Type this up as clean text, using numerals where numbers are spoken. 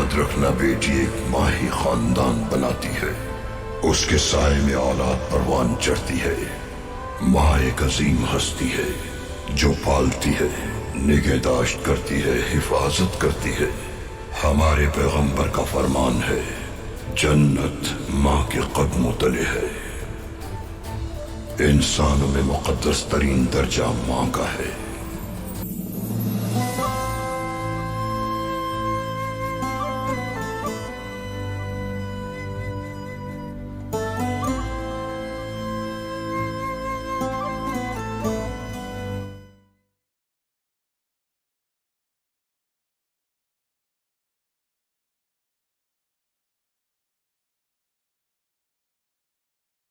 याद रखना बेटी, एक माँ ही खानदान बनाती है, उसके साए में औलाद परवान चढ़ती है। माँ एक अजीम हस्ती है जो पालती है, निगहदाश्त करती है, हिफाजत करती है। हमारे पैगंबर का फरमान है, जन्नत माँ के कदमों तले है। इंसानों में मुकद्दस तरीन दर्जा माँ का है।